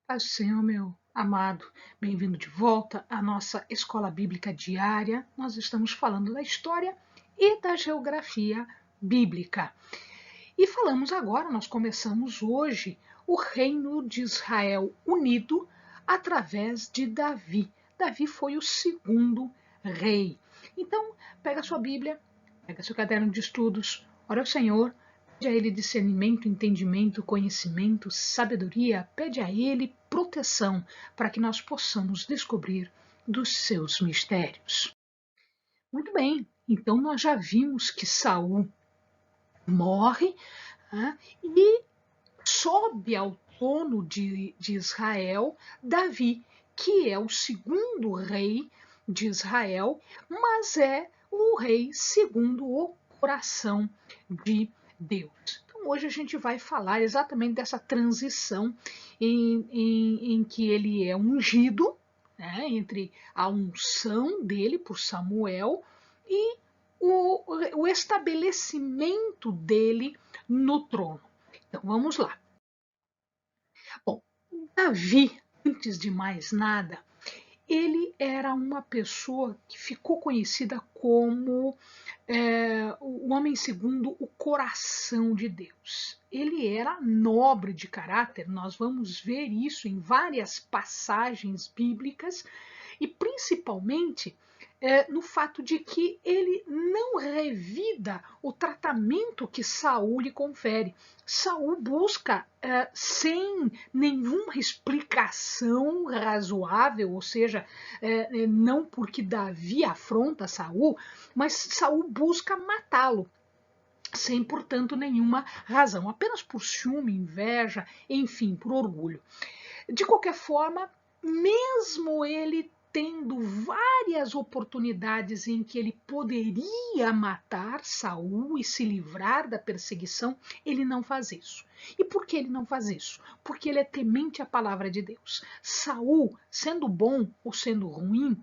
Paz do Senhor, meu amado, bem-vindo de volta à nossa escola bíblica diária. Nós estamos falando da história e da geografia bíblica. E falamos agora, nós começamos hoje, o reino de Israel unido através de Davi. Davi foi o segundo rei. Então, pega a sua Bíblia, pega seu caderno de estudos, ora ao Senhor, pede a Ele discernimento, entendimento, conhecimento, sabedoria, pede a Ele proteção para que nós possamos descobrir dos seus mistérios. Muito bem, então nós já vimos que Saul morre, né, e sobe ao trono de Israel Davi, que é o segundo rei de Israel, mas é o rei segundo o coração de Deus. Então, hoje a gente vai falar exatamente dessa transição em que ele é ungido, né, entre a unção dele por Samuel e o estabelecimento dele no trono. Então vamos lá. Bom, Davi, antes de mais nada, ele era uma pessoa que ficou conhecida como o homem segundo o coração de Deus. Ele era nobre de caráter, nós vamos ver isso em várias passagens bíblicas, e principalmente no fato de que ele não revida o tratamento que Saul lhe confere. Saul busca, sem nenhuma explicação razoável, ou seja, não porque Davi afronta Saul, mas Saul busca matá-lo sem, portanto, nenhuma razão, apenas por ciúme, inveja, enfim, por orgulho. De qualquer forma, mesmo ele tendo várias oportunidades em que ele poderia matar Saul e se livrar da perseguição, ele não faz isso. E por que ele não faz isso? Porque ele é temente à palavra de Deus. Saul, sendo bom ou sendo ruim,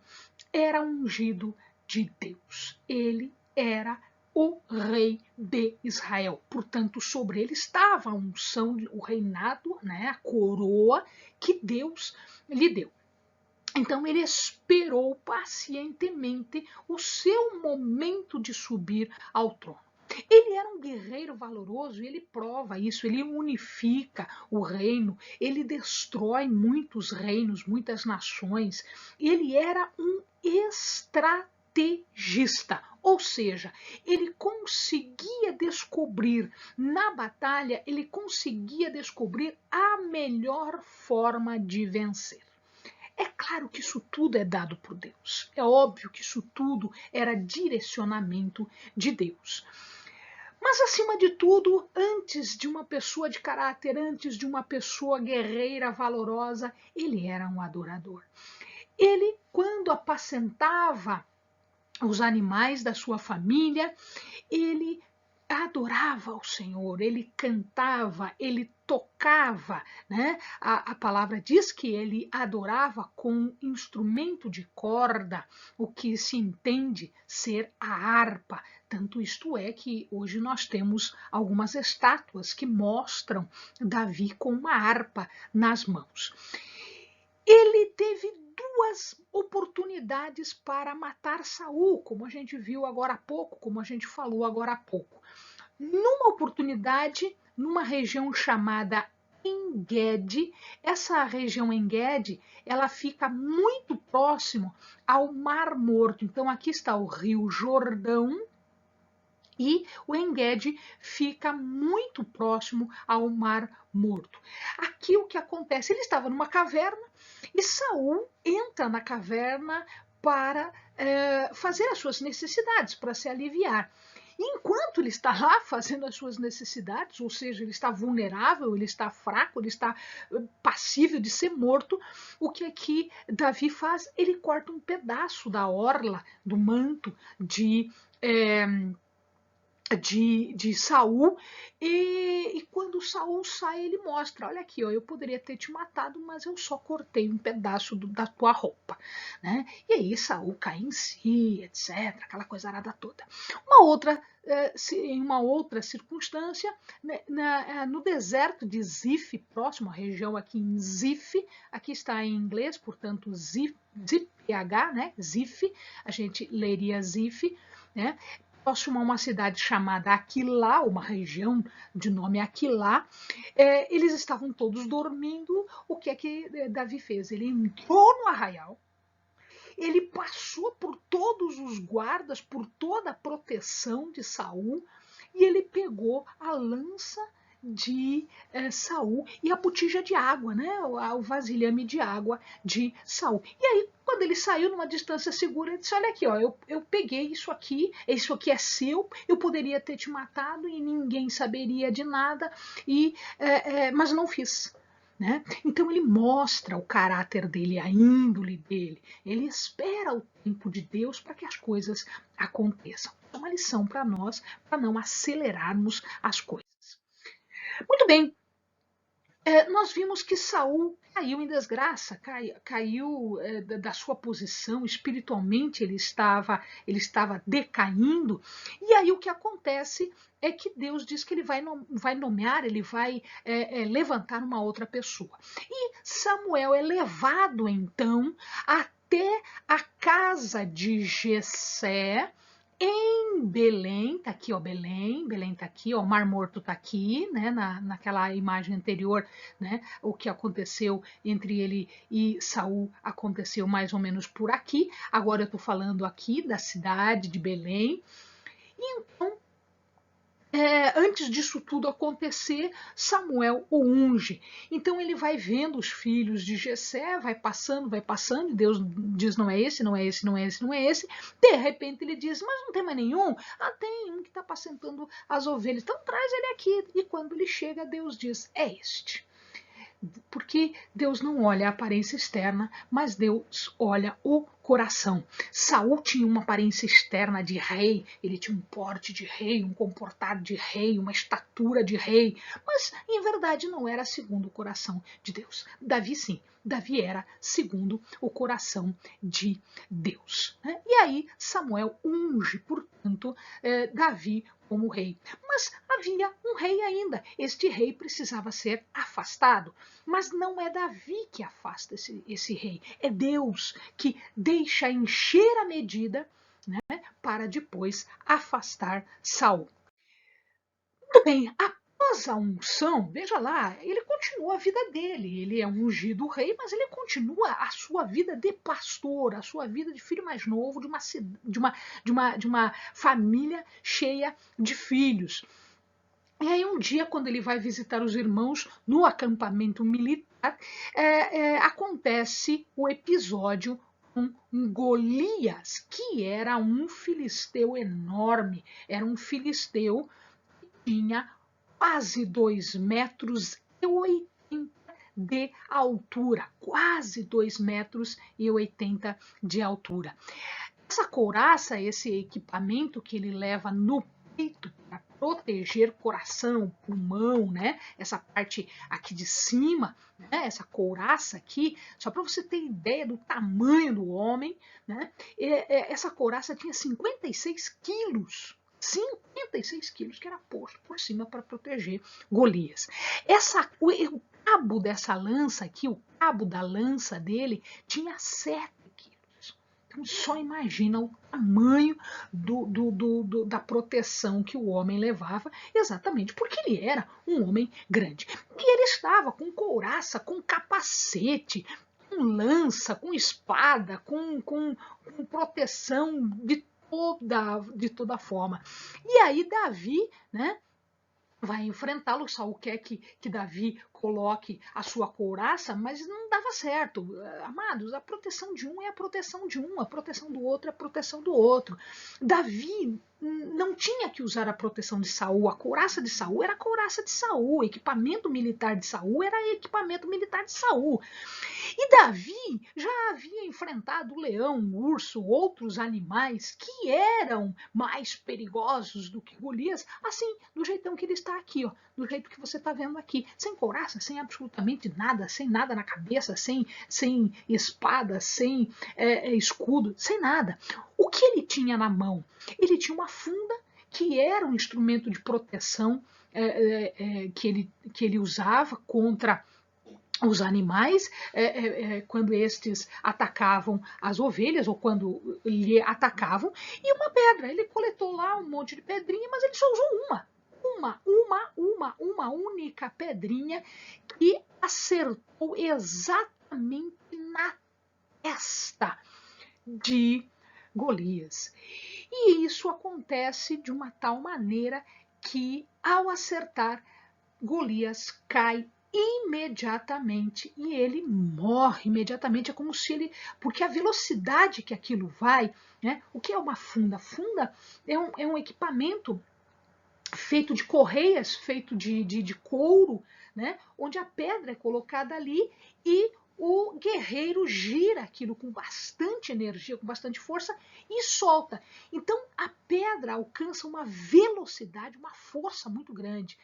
era ungido de Deus. Ele era o rei de Israel. Portanto, sobre ele estava a unção, o reinado, né, a coroa que Deus lhe deu. Então ele esperou pacientemente o seu momento de subir ao trono. Ele era um guerreiro valoroso e ele prova isso, ele unifica o reino, ele destrói muitos reinos, muitas nações. Ele era um estrategista, ou seja, ele conseguia descobrir na batalha, ele conseguia descobrir a melhor forma de vencer. É claro que isso tudo é dado por Deus. É óbvio que isso tudo era direcionamento de Deus. Mas, acima de tudo, antes de uma pessoa de caráter, antes de uma pessoa guerreira, valorosa, ele era um adorador. Ele, quando apacentava os animais da sua família, ele adorava o Senhor, ele cantava, ele tocava, né? A palavra diz que ele adorava com instrumento de corda, o que se entende ser a harpa. Tanto isto é que hoje nós temos algumas estátuas que mostram Davi com uma harpa nas mãos. Ele teve duas oportunidades para matar Saul, como a gente viu agora há pouco, como a gente falou agora há pouco. Numa oportunidade, numa região chamada Engedi, essa região Engedi, ela fica muito próximo ao Mar Morto. Então aqui está o Rio Jordão e o Engedi fica muito próximo ao Mar Morto. Aqui o que acontece? Ele estava numa caverna e Saul entra na caverna para fazer as suas necessidades, para se aliviar. Enquanto ele está lá fazendo as suas necessidades, ou seja, ele está vulnerável, ele está fraco, ele está passível de ser morto, o que aqui Davi faz? Ele corta um pedaço da orla, do manto de Saul, e quando Saul sai, ele mostra, olha aqui, ó, eu poderia ter te matado, mas eu só cortei um pedaço da tua roupa, né? E aí Saul cai em si, etc, aquela coisa arada toda. Em uma outra circunstância, né, no deserto de Zif, próximo à região aqui em Zif, aqui está em inglês, portanto Zif, ZIPH, né? Zif, a gente leria Zif, né? Próximo a uma cidade chamada Aquilá, uma região de nome Aquilá, eles estavam todos dormindo. O que é que Davi fez? Ele entrou no arraial, ele passou por todos os guardas, por toda a proteção de Saul, e ele pegou a lança de Saul e a botija de água, né? O vasilhame de água de Saul. E aí, quando ele saiu numa distância segura, ele disse: olha aqui, ó, eu peguei isso aqui é seu, eu poderia ter te matado e ninguém saberia de nada, mas não fiz. Né? Então ele mostra o caráter dele, a índole dele. Ele espera o tempo de Deus para que as coisas aconteçam. É uma lição para nós, para não acelerarmos as coisas. Muito bem, nós vimos que Saul caiu em desgraça, caiu da sua posição, espiritualmente ele estava decaindo, e aí o que acontece é que Deus diz que ele vai nomear, ele vai levantar uma outra pessoa. E Samuel é levado então até a casa de Jessé, em Belém, tá aqui, ó, Belém tá aqui, ó, o Mar Morto tá aqui, né, naquela imagem anterior, né, o que aconteceu entre ele e Saul aconteceu mais ou menos por aqui. Agora eu tô falando aqui da cidade de Belém. E então, antes disso tudo acontecer, Samuel o unge. Então ele vai vendo os filhos de Jessé, vai passando, e Deus diz: não é esse, não é esse, não é esse, não é esse. De repente ele diz: mas não tem mais nenhum? Ah, tem um que está apacentando as ovelhas. Então traz ele aqui. E quando ele chega, Deus diz: é este. Porque Deus não olha a aparência externa, mas Deus olha o coração. Saul tinha uma aparência externa de rei, ele tinha um porte de rei, um comportado de rei, uma estatura de rei, mas em verdade não era segundo o coração de Deus. Davi sim, Davi era segundo o coração de Deus. Né? E aí Samuel unge, portanto, Davi como rei. Mas havia um rei ainda. Este rei precisava ser afastado. Mas não é Davi que afasta esse rei. É Deus que deixa encher a medida, né, para depois afastar Saul. Muito bem, após a unção, veja lá, ele continua a vida dele. Ele é um ungido rei, mas ele continua a sua vida de pastor, a sua vida de filho mais novo de uma família cheia de filhos. E aí um dia, quando ele vai visitar os irmãos no acampamento militar, acontece o episódio com Golias, que era um filisteu enorme, era um filisteu que tinha quase 2,80 m de altura, quase 2,80 m de altura. Essa couraça, esse equipamento que ele leva no peito para proteger coração, pulmão, né? Essa parte aqui de cima, né? Essa couraça aqui, só para você ter ideia do tamanho do homem, né? Essa couraça tinha 56 quilos. 56 quilos que era posto por cima para proteger Golias. O cabo dessa lança aqui, o cabo da lança dele, tinha 7 quilos. Então, só imagina o tamanho da proteção que o homem levava, exatamente porque ele era um homem grande. E ele estava com couraça, com capacete, com lança, com espada, com proteção de toda forma. E aí Davi, né, vai enfrentá-lo. Saul quer que Davi coloque a sua couraça, mas não dava certo. Amados, a proteção de um é a proteção de um, a proteção do outro é a proteção do outro. Davi não tinha que usar a proteção de Saul, a couraça de Saul era a couraça de Saul, o equipamento militar de Saul era equipamento militar de Saul. E Davi já havia enfrentado o leão, o urso, outros animais que eram mais perigosos do que Golias, assim, do jeitão que ele está aqui, ó, do jeito que você está vendo aqui, sem couraça, sem absolutamente nada, sem nada na cabeça, sem espada, sem escudo, sem nada. O que ele tinha na mão? Ele tinha uma funda que era um instrumento de proteção que ele usava contra os animais, quando estes atacavam as ovelhas ou quando lhe atacavam, e uma pedra. Ele coletou lá um monte de pedrinha, mas ele só usou uma única pedrinha que acertou exatamente na testa de Golias. E isso acontece de uma tal maneira que, ao acertar, Golias cai imediatamente e ele morre imediatamente. É como se ele, porque a velocidade que aquilo vai, né? O que é uma funda? Funda é um equipamento feito de correias, feito de couro, né? Onde a pedra é colocada ali e o guerreiro gira aquilo com bastante energia, com bastante força e solta. Então a pedra alcança uma velocidade, uma força muito grande.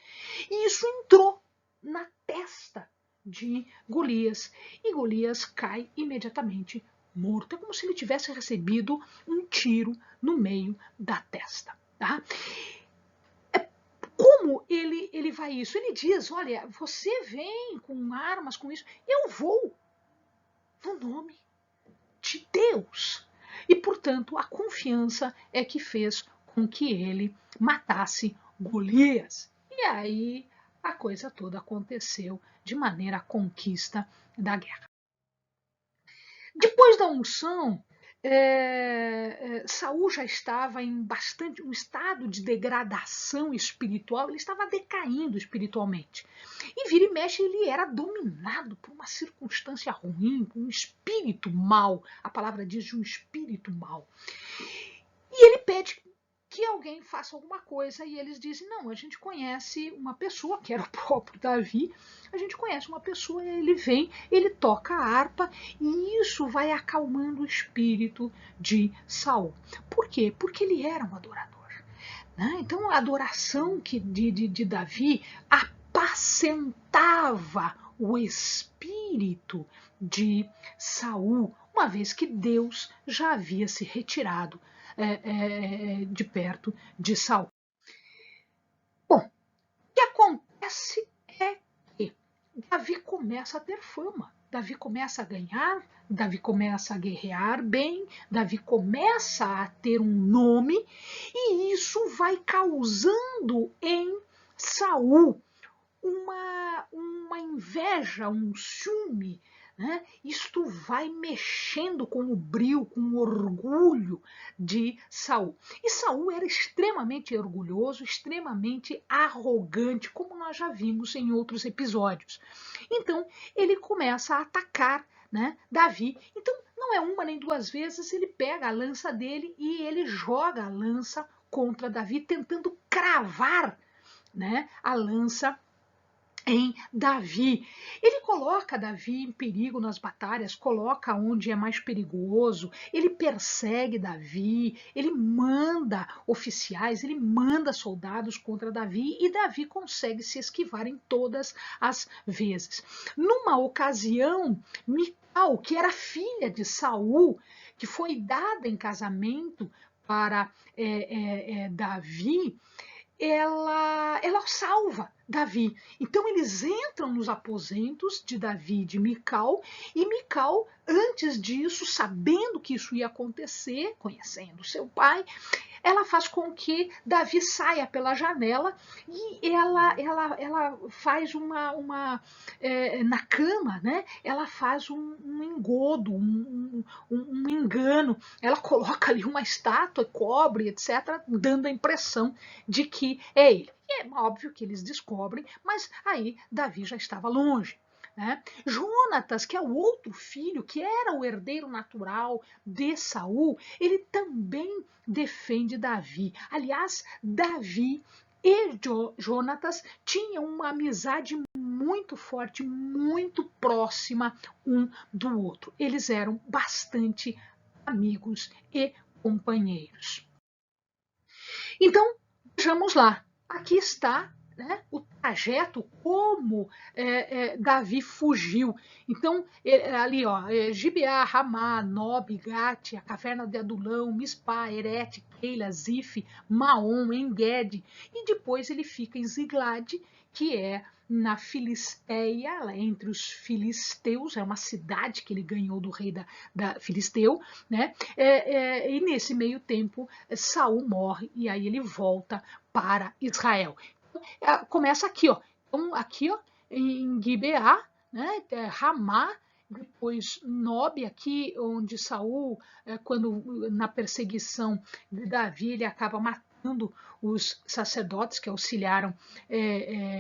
E isso entrou na testa de Golias. E Golias cai imediatamente morto. É como se ele tivesse recebido um tiro no meio da testa. Tá? Como ele vai isso? Ele diz, olha, você vem com armas, com isso, eu vou no nome de Deus. E, portanto, a confiança é que fez com que ele matasse Golias. E aí a coisa toda aconteceu de maneira à conquista da guerra. Depois da unção, Saul já estava em um estado de degradação espiritual, ele estava decaindo espiritualmente. E vira e mexe, ele era dominado por uma circunstância ruim, por um espírito mau. A palavra diz de um espírito mau. E ele pede que alguém faça alguma coisa e eles dizem, não, a gente conhece uma pessoa, que era o próprio Davi, a gente conhece uma pessoa, ele vem, ele toca a harpa e isso vai acalmando o espírito de Saul. Por quê? Porque ele era um adorador. Né? Então a adoração de Davi apacentava o espírito de Saul, uma vez que Deus já havia se retirado de perto de Saul. Bom, o que acontece é que Davi começa a ter fama, Davi começa a ganhar, Davi começa a guerrear bem, Davi começa a ter um nome e isso vai causando em Saul uma inveja, um ciúme. Né? Isto vai mexendo com o brio, com o orgulho de Saul. E Saul era extremamente orgulhoso, extremamente arrogante, como nós já vimos em outros episódios. Então ele começa a atacar, né, Davi. Então não é uma nem duas vezes, ele pega a lança dele e ele joga a lança contra Davi, tentando cravar, né, a lança em Davi. Ele coloca Davi em perigo nas batalhas, coloca onde é mais perigoso, ele persegue Davi, ele manda oficiais, ele manda soldados contra Davi e Davi consegue se esquivar em todas as vezes. Numa ocasião, Mical, que era filha de Saul, que foi dada em casamento para Davi, ela salva Davi. Então eles entram nos aposentos de Davi e de Mical, e Mical, antes disso, sabendo que isso ia acontecer, conhecendo seu pai, ela faz com que Davi saia pela janela e ela faz na cama, né? Ela faz um engodo, um engano. Ela coloca ali uma estátua, cobre, etc., dando a impressão de que é ele. E é óbvio que eles descobrem, mas aí Davi já estava longe. Né? Jonatas, que é o outro filho, que era o herdeiro natural de Saul, ele também defende Davi. Aliás, Davi e Jonatas tinham uma amizade muito forte, muito próxima um do outro. Eles eram bastante amigos e companheiros. Então, vejamos lá. Aqui está, né, o trajeto, como Davi fugiu. Então, ali, ó, Gibeá, Ramá, Nob, Gate, a caverna de Adulão, Mispá, Erete, Keila, Zif, Maom, Engede. E depois ele fica em Ziglade, que é na Filisteia, entre os filisteus, é uma cidade que ele ganhou do rei da Filisteu, né? E nesse meio tempo, Saul morre e aí ele volta para Israel. Começa aqui, ó. Então, aqui, ó, em Gibeá, né? Ramá, depois Nob, aqui onde Saul, quando na perseguição de Davi, ele acaba matando os sacerdotes que auxiliaram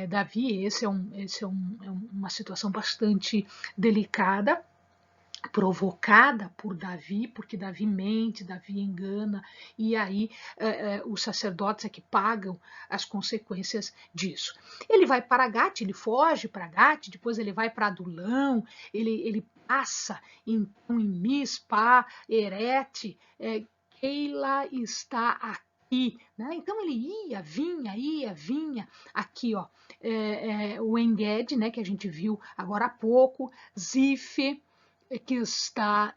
Davi. Esse é uma situação bastante delicada, provocada por Davi, porque Davi mente, Davi engana, e aí os sacerdotes é que pagam as consequências disso. Ele vai para Gate, ele foge para Gate, depois ele vai para Adulão, ele passa então em Mispá, Erete, Keila está aqui. Né? Então ele ia, vinha, aqui ó, o Enged, né, que a gente viu agora há pouco, Zif, que está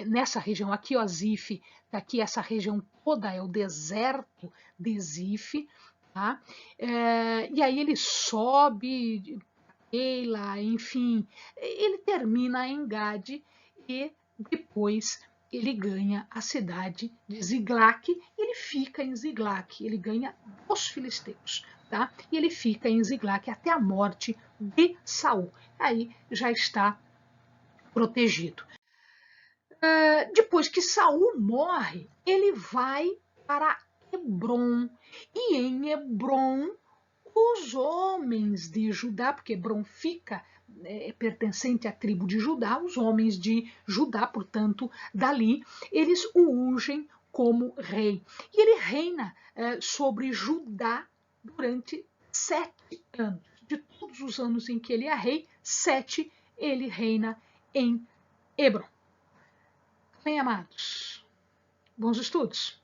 nessa região aqui, ó, Zif, aqui essa região toda é o deserto de Zif, tá? E aí ele sobe, Eila, enfim, ele termina em Gade e depois ele ganha a cidade de Ziglac, e ele fica em Ziglac, ele ganha os filisteus, tá? E ele fica em Ziglac até a morte de Saul. Aí já está protegido. Depois que Saul morre, ele vai para Hebron. E em Hebron, os homens de Judá, porque Hebron fica pertencente à tribo de Judá, os homens de Judá, portanto, dali, eles o ungem como rei. E ele reina sobre Judá durante 7 anos. De todos os anos em que ele é rei, 7 ele reina em Hebron. Bem, amados, bons estudos!